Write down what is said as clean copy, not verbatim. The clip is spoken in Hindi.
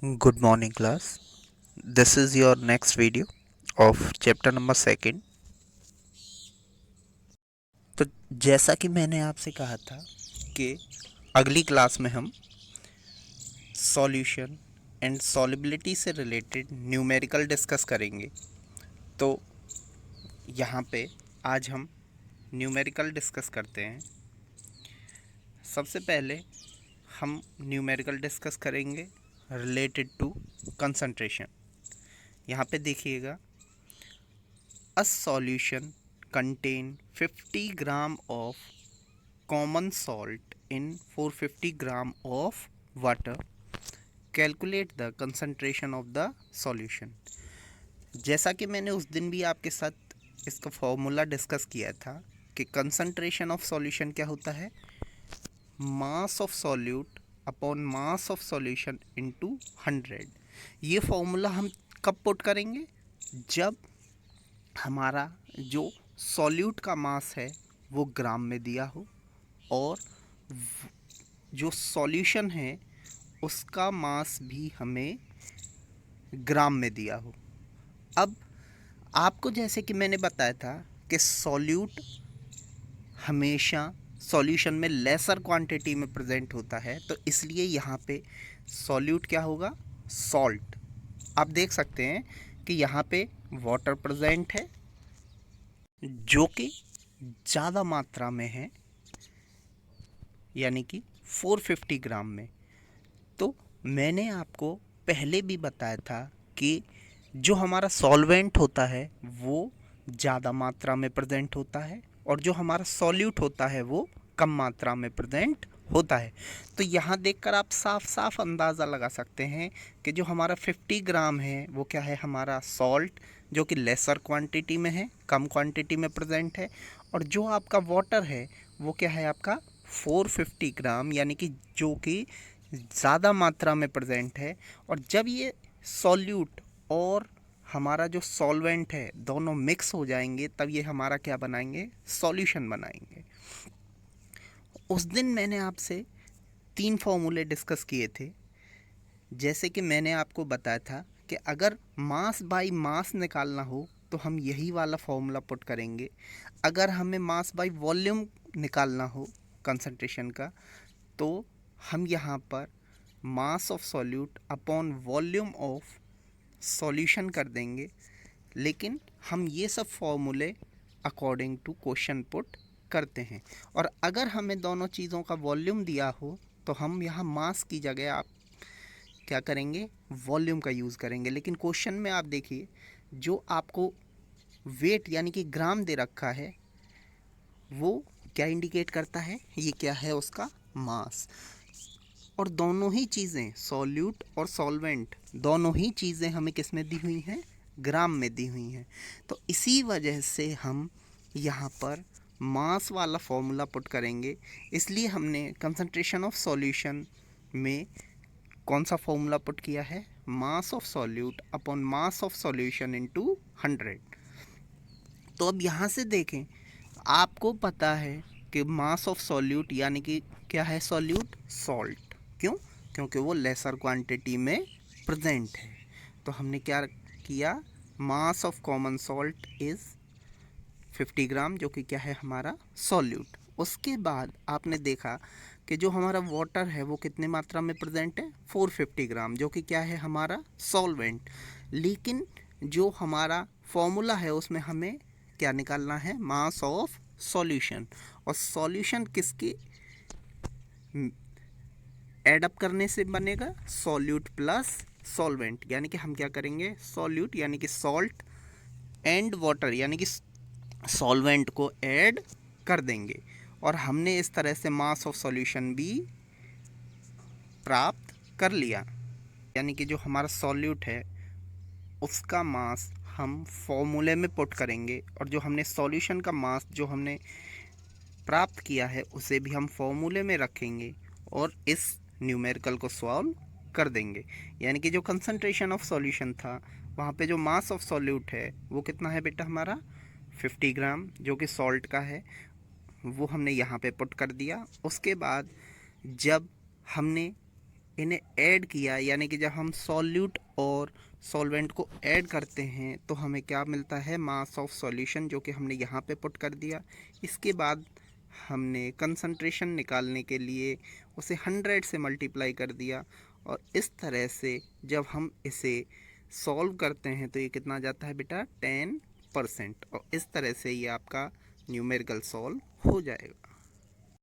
Good morning, class. This is your next video of chapter number second. तो जैसा कि मैंने आपसे कहा था कि अगली क्लास में हम सॉल्यूशन एंड सॉल्युबिलिटी से रिलेटेड न्यूमेरिकल डिस्कस करेंगे। तो यहाँ पे आज हम न्यूमेरिकल डिस्कस करते हैं। सबसे पहले हम न्यूमेरिकल डिस्कस करेंगे रिलेटेड टू कंसंट्रेशन। यहाँ पे देखिएगा, a solution contain 50 gram of common salt in 450 gram of water. Calculate the concentration of the solution. जैसा कि मैंने उस दिन भी आपके साथ इसका फॉर्मूला डिस्कस किया था कि कंसंट्रेशन ऑफ सॉल्यूशन क्या होता है, mass of solute upon mass of solution into 100। ये फॉर्मूला हम कब पुट करेंगे, जब हमारा जो सॉल्यूट का मास है वो ग्राम में दिया हो और जो सॉल्यूशन है उसका मास भी हमें ग्राम में दिया हो। अब आपको जैसे कि मैंने बताया था कि सॉल्यूट हमेशा सॉल्यूशन में लेसर क्वांटिटी में प्रेजेंट होता है, तो इसलिए यहाँ पे सॉल्यूट क्या होगा, सॉल्ट। आप देख सकते हैं कि यहाँ पे वाटर प्रेजेंट है जो कि ज़्यादा मात्रा में है, यानी कि 450 ग्राम में। तो मैंने आपको पहले भी बताया था कि जो हमारा सॉल्वेंट होता है वो ज़्यादा मात्रा में प्रेजेंट होता है और जो हमारा सॉल्यूट होता है वो कम मात्रा में प्रेजेंट होता है। तो यहाँ देखकर आप साफ साफ अंदाज़ा लगा सकते हैं कि जो हमारा 50 ग्राम है वो क्या है, हमारा सॉल्ट, जो कि लेसर क्वांटिटी में है, कम क्वांटिटी में प्रेजेंट है। और जो आपका वाटर है वो क्या है, आपका 450 ग्राम, यानी कि जो कि ज़्यादा मात्रा में प्रेजेंट है। और जब ये सॉल्यूट और हमारा जो सॉल्वेंट है दोनों मिक्स हो जाएंगे तब ये हमारा क्या बनाएंगे, सॉल्यूशन बनाएंगे। उस दिन मैंने आपसे 3 फॉर्मूले डिस्कस किए थे। जैसे कि मैंने आपको बताया था कि अगर मास बाय मास निकालना हो तो हम यही वाला फॉर्मूला पुट करेंगे। अगर हमें मास बाय वॉल्यूम निकालना हो कंसंट्रेशन का, तो हम यहाँ पर mass of solute upon volume of solution कर देंगे। लेकिन हम ये सब फॉर्मूले अकॉर्डिंग टू क्वेश्चन पुट करते हैं। और अगर हमें दोनों चीज़ों का वॉल्यूम दिया हो तो हम यहाँ मास की जगह आप क्या करेंगे, वॉल्यूम का यूज़ करेंगे। लेकिन क्वेश्चन में आप देखिए, जो आपको वेट यानी कि ग्राम दे रखा है वो क्या इंडिकेट करता है, ये क्या है, उसका मास। और दोनों ही चीज़ें, सॉल्यूट और सॉल्वेंट, दोनों ही चीज़ें हमें किस में दी हुई हैं, ग्राम में दी हुई हैं। तो इसी वजह से हम यहाँ पर मास वाला फॉर्मूला पुट करेंगे। इसलिए हमने कंसंट्रेशन ऑफ सॉल्यूशन में कौन सा फॉर्मूला पुट किया है, mass of solute upon mass of solution into 100। तो अब यहाँ से देखें, आपको पता है कि मास ऑफ सॉल्यूट यानी कि क्या है, सॉल्यूट, सॉल्ट। क्यों, क्योंकि वो लेसर क्वांटिटी में प्रेजेंट है। तो हमने क्या किया, mass of common salt is 50 ग्राम, जो कि क्या है, हमारा सॉल्यूट। उसके बाद आपने देखा कि जो हमारा वाटर है वो कितने मात्रा में प्रेजेंट है, 450 ग्राम, जो कि क्या है, हमारा सॉल्वेंट। लेकिन जो हमारा फॉर्मूला है उसमें हमें क्या निकालना है, मास ऑफ सॉल्यूशन। और सॉल्यूशन किसके एडअप करने से बनेगा, सॉल्यूट प्लस सॉल्वेंट। यानी कि हम क्या करेंगे, सॉल्यूट यानी कि सॉल्ट एंड वाटर यानी कि सॉल्वेंट को ऐड कर देंगे। और हमने इस तरह से मास ऑफ सॉल्यूशन भी प्राप्त कर लिया। यानी कि जो हमारा सॉल्यूट है उसका मास हम फॉर्मूले में पुट करेंगे और जो हमने सॉल्यूशन का मास जो हमने प्राप्त किया है उसे भी हम फॉर्मूले में रखेंगे और इस न्यूमेरिकल को सॉल्व कर देंगे। यानी कि जो कंसंट्रेशन ऑफ सॉल्यूशन था वहाँ पे जो मास ऑफ सॉल्यूट है वो कितना है बेटा, हमारा 50 ग्राम, जो कि सॉल्ट का है, वो हमने यहाँ पे पुट कर दिया। उसके बाद जब हमने इन्हें ऐड किया, यानी कि जब हम सॉल्यूट और सॉल्वेंट को ऐड करते हैं तो हमें क्या मिलता है, मास ऑफ सॉल्यूशन, जो कि हमने यहाँ पे पुट कर दिया। इसके बाद हमने कंसंट्रेशन निकालने के लिए उसे 100 से मल्टीप्लाई कर दिया, और इस तरह से जब हम इसे सॉल्व करते हैं तो ये कितना जाता है बेटा, 10%। और इस तरह से ये आपका न्यूमेरिकल सॉल्व हो जाएगा।